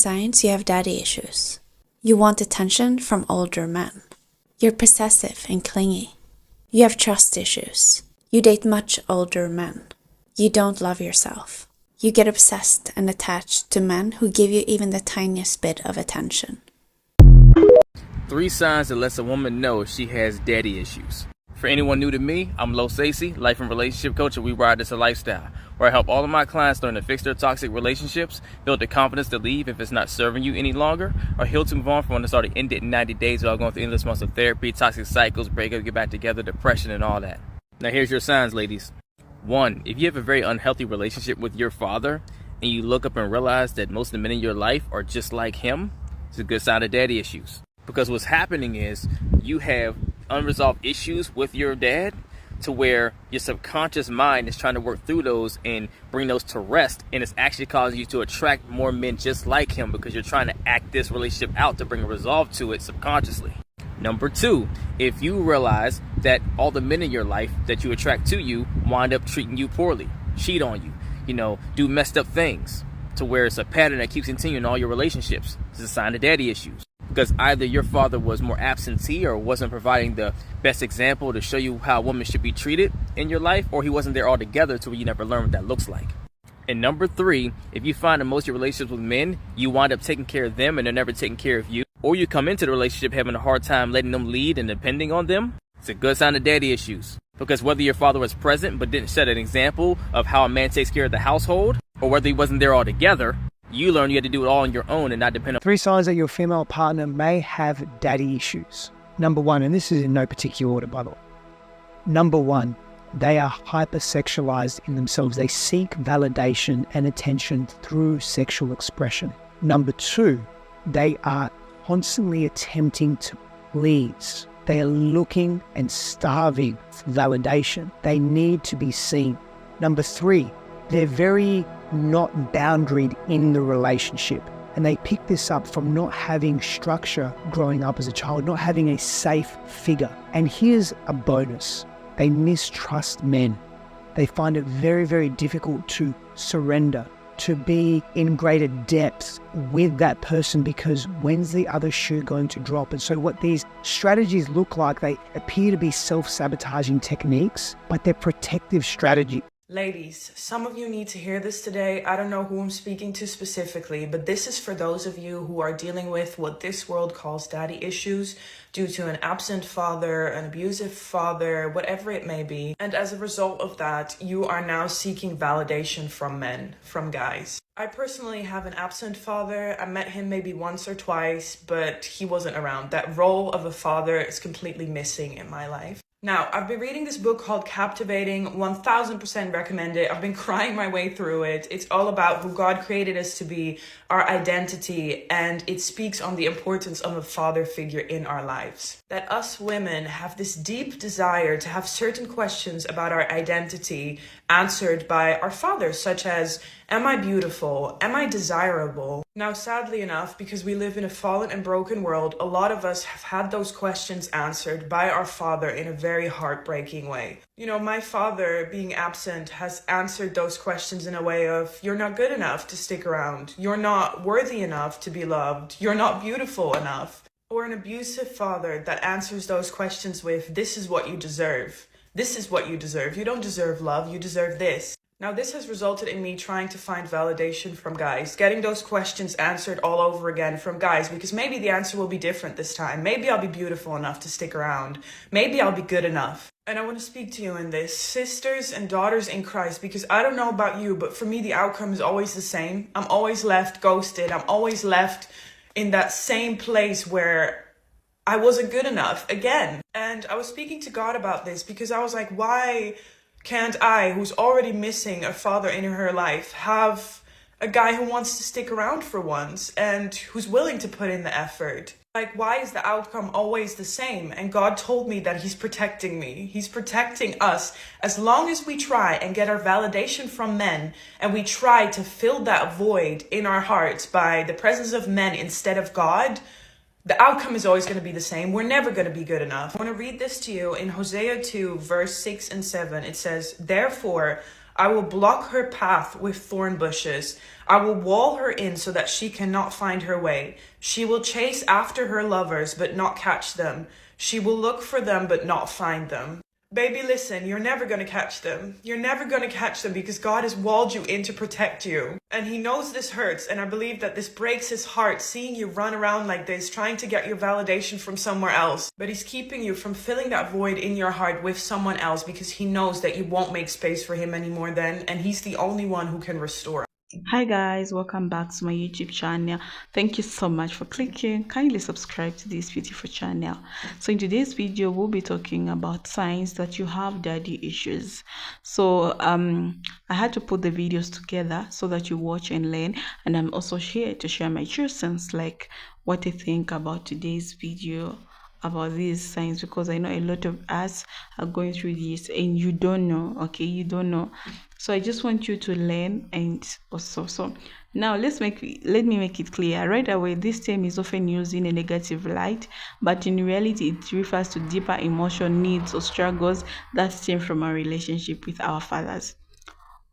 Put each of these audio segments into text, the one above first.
signs you have daddy issues. You want attention from older men. You're possessive and clingy. You have trust issues. You date much older men. You don't love yourself. You get obsessed and attached to men who give you even the tiniest bit of attention. 3 signs that lets a woman know she has daddy issues. For anyone new to me, I'm Lo Stacey, life and relationship coach at We Ride This a Lifestyle, where I help all of my clients learn to fix their toxic relationships, build the confidence to leave if it's not serving you any longer, or heal to move on from one that's already ended in 90 days without going through endless months of therapy, toxic cycles, breakup, get back together, depression, and all that. Now here's your signs, ladies. 1, if you have a very unhealthy relationship with your father, and you look up and realize that most of the men in your life are just like him, it's a good sign of daddy issues. Because what's happening is you have unresolved issues with your dad to where your subconscious mind is trying to work through those and bring those to rest, and it's actually causing you to attract more men just like him because you're trying to act this relationship out to bring a resolve to it subconsciously. Number 2, if you realize that all the men in your life that you attract to you wind up treating you poorly, cheat on you, do messed up things, to where it's a pattern that keeps continuing in all your relationships, it's a sign of daddy issues. Because either your father was more absentee or wasn't providing the best example to show you how a woman should be treated in your life, or he wasn't there altogether to where you never learn what that looks like. And number 3, if you find in most of your relationships with men, you wind up taking care of them and they're never taking care of you, or you come into the relationship having a hard time letting them lead and depending on them, it's a good sign of daddy issues. Because whether your father was present but didn't set an example of how a man takes care of the household, or whether he wasn't there altogether, you learn you had to do it all on your own and not depend on 3 signs that your female partner may have daddy issues. Number 1, and this is in no particular order, by the way. Number 1, they are hypersexualized in themselves. They seek validation and attention through sexual expression. Number 2, they are constantly attempting to please. They are looking and starving for validation. They need to be seen. Number 3, they're very not boundaried in the relationship. And they pick this up from not having structure growing up as a child, not having a safe figure. And here's a bonus. They mistrust men. They find it very, very difficult to surrender, to be in greater depth with that person, because when's the other shoe going to drop? And so what these strategies look like, they appear to be self-sabotaging techniques, but they're protective strategies. Ladies, some of you need to hear this today. I don't know who I'm speaking to specifically, but this is for those of you who are dealing with what this world calls daddy issues due to an absent father, an abusive father, whatever it may be. And as a result of that, you are now seeking validation from men, from guys. I personally have an absent father. I met him maybe once or twice, but he wasn't around. That role of a father is completely missing in my life. Now, I've been reading this book called Captivating, 1000% recommend it. I've been crying my way through it. It's all about who God created us to be, our identity, and it speaks on the importance of a father figure in our lives. That us women have this deep desire to have certain questions about our identity answered by our fathers, such as, am I beautiful? Am I desirable? Now, sadly enough, because we live in a fallen and broken world, a lot of us have had those questions answered by our father in a very heartbreaking way. My father, being absent, has answered those questions in a way of, you're not good enough to stick around. You're not worthy enough to be loved. You're not beautiful enough. Or an abusive father that answers those questions with, this is what you deserve. This is what you deserve. You don't deserve love. You deserve this. Now, this has resulted in me trying to find validation from guys, getting those questions answered all over again from guys, because maybe the answer will be different this time. Maybe I'll be beautiful enough to stick around. Maybe I'll be good enough. And I want to speak to you in this, sisters and daughters in Christ, because I don't know about you, but for me, the outcome is always the same. I'm always left ghosted. I'm always left in that same place where I wasn't good enough again. And I was speaking to God about this because I was like, why can't I, who's already missing a father in her life, have a guy who wants to stick around for once and who's willing to put in the effort? Like, why is the outcome always the same? And God told me that he's protecting me. He's protecting us. As long as we try and get our validation from men, and we try to fill that void in our hearts by the presence of men instead of God, the outcome is always going to be the same. We're never going to be good enough. I want to read this to you in Hosea 2, verse 6 and 7. It says, therefore, I will block her path with thorn bushes. I will wall her in so that she cannot find her way. She will chase after her lovers, but not catch them. She will look for them, but not find them. Baby, listen, you're never going to catch them. You're never going to catch them because God has walled you in to protect you. And he knows this hurts, and I believe that this breaks his heart, seeing you run around like this, trying to get your validation from somewhere else. But he's keeping you from filling that void in your heart with someone else because he knows that you won't make space for him anymore then, and he's the only one who can restore. Hi guys, welcome back to my YouTube channel. Thank you so much for clicking. Kindly subscribe to this beautiful channel. So in today's video, we'll be talking about signs that you have daddy issues. So I had to put the videos together so that you watch and learn, and I'm also here to share my true sense, like what I think about today's video about these signs, because I know a lot of us are going through this and you don't know. Okay, you don't know. So I just want you to learn. And also, so now let me make it clear right away. This term is often used in a negative light, but in reality it refers to deeper emotional needs or struggles that stem from our relationship with our fathers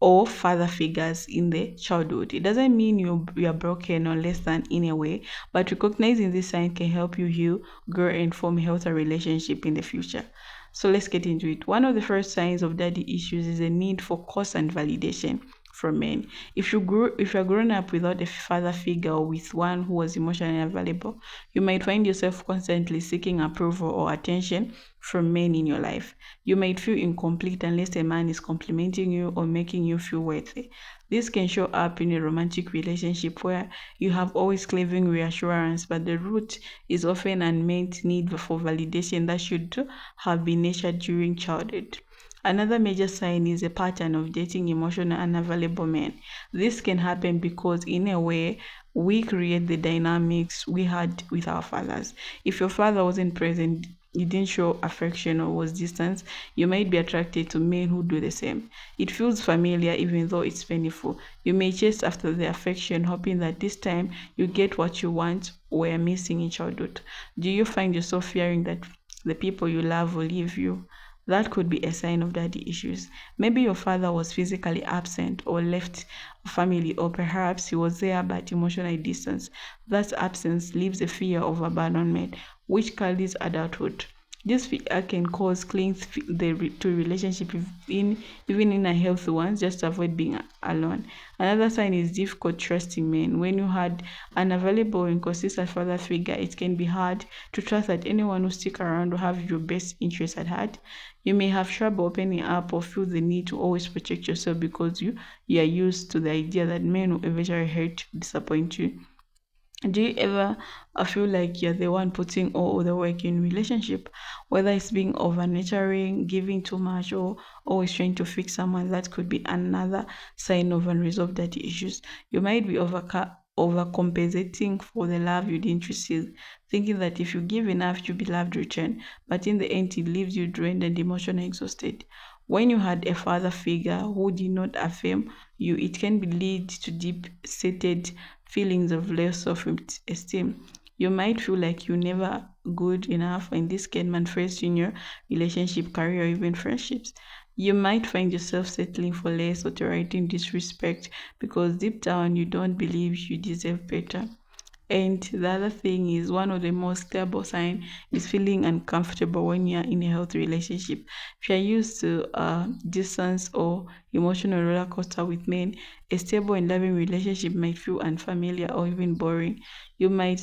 or father figures in the childhood. It doesn't mean you are broken or less than in a way, but recognizing this sign can help you heal, grow, and form a healthy relationship in the future. So let's get into it. One of the first signs of daddy issues is a need for constant validation from men. If you're grown up without a father figure or with one who was emotionally available, you might find yourself constantly seeking approval or attention from men in your life. You might feel incomplete unless a man is complimenting you or making you feel worthy. This can show up in a romantic relationship where you have always craving reassurance, but the root is often unmet need for validation that should have been nurtured during childhood. Another major sign is a pattern of dating emotional unavailable men. This can happen because, in a way, we create the dynamics we had with our fathers. If your father wasn't present, you didn't show affection or was distant, you might be attracted to men who do the same. It feels familiar even though it's painful. You may chase after the affection, hoping that this time you get what you want or are missing in childhood. Do you find yourself fearing that the people you love will leave you? That could be a sign of daddy issues. Maybe your father was physically absent or left family, or perhaps he was there but emotionally distant. That absence leaves a fear of abandonment, which carries adulthood. This fear can cause cling to relationship even in a healthy ones, just to avoid being alone. Another sign is difficult trusting men. When you had an available and consistent father figure, it can be hard to trust that anyone will stick around will have your best interests at heart. You may have trouble opening up or feel the need to always protect yourself because you are used to the idea that men will eventually hurt, disappoint you. Do you ever feel like you're the one putting all the work in relationship, whether it's being over nurturing, giving too much, or always trying to fix someone? That could be another sign of unresolved daddy issues. You might be overcompensating for the love you didn't receive, thinking that if you give enough, you'll be loved return, but in the end, it leaves you drained and emotionally exhausted. When you had a father figure who did not affirm you, it can lead to deep-seated feelings of low self-esteem. You might feel like you're never good enough, and this can manifest in your relationship, career, or even friendships. You might find yourself settling for less or tolerating disrespect because deep down you don't believe you deserve better. And the other thing is, one of the most terrible signs is feeling uncomfortable when you're in a healthy relationship. If you're used to distance or emotional roller coaster with men, a stable and loving relationship might feel unfamiliar or even boring. You might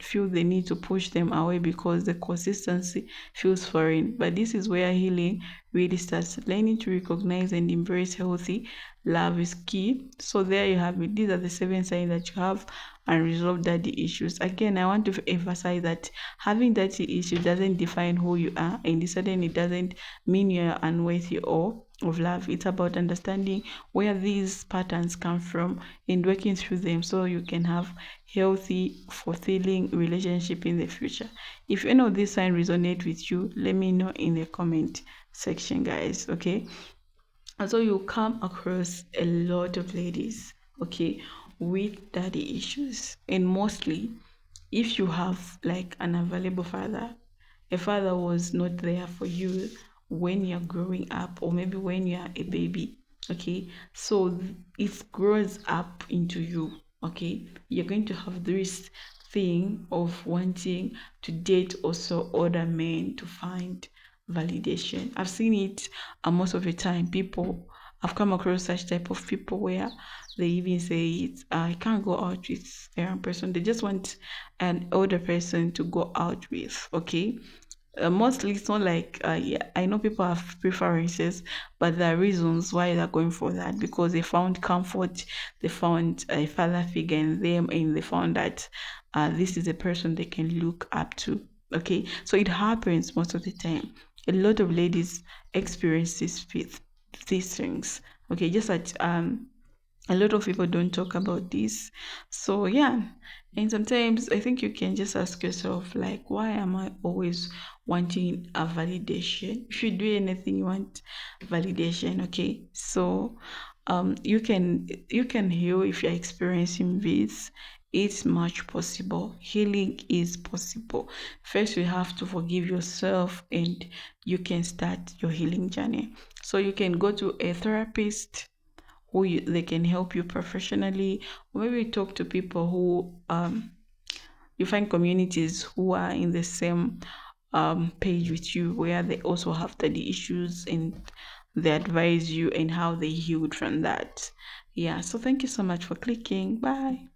feel the need to push them away because the consistency feels foreign. But this is where healing really starts. Learning to recognize and embrace healthy love is key. So there you have it. These are the 7 signs that you have unresolved daddy issues. Again, I want to emphasize that having daddy issues doesn't define who you are, and certainly it doesn't mean you're unworthy or of love. It's about understanding where these patterns come from and working through them so you can have healthy, fulfilling relationship in the future. If any of these signs resonate with you, let me know in the comment section, guys. Okay, and so you come across a lot of ladies, okay, with daddy issues, and mostly if you have like an unavailable father, a father was not there for you when you're growing up, or maybe when you're a baby, Okay, so it grows up into you. Okay, you're going to have this thing of wanting to date also other men to find validation. I've seen it most of the time. People, I've come across such type of people where they even say it, I can't go out with a young person. They just want an older person to go out with. Okay, mostly it's not like yeah, I know people have preferences, but there are reasons why they're going for that, because they found comfort, they found a father figure in them, and they found that this is a person they can look up to. Okay, so it happens most of the time. A lot of ladies experience this with these things. Okay, just like a lot of people don't talk about this. So yeah, and sometimes I think you can just ask yourself, like, why am I always wanting a validation? If you do anything, you want validation. Okay, so you can heal if you're experiencing this. It's much possible. Healing is possible. First, you have to forgive yourself, and you can start your healing journey. So you can go to a therapist they can help you professionally, or maybe talk to people who you find communities who are in the same page with you, where they also have daddy issues, and they advise you and how they healed from that. Yeah, so thank you so much for clicking. Bye.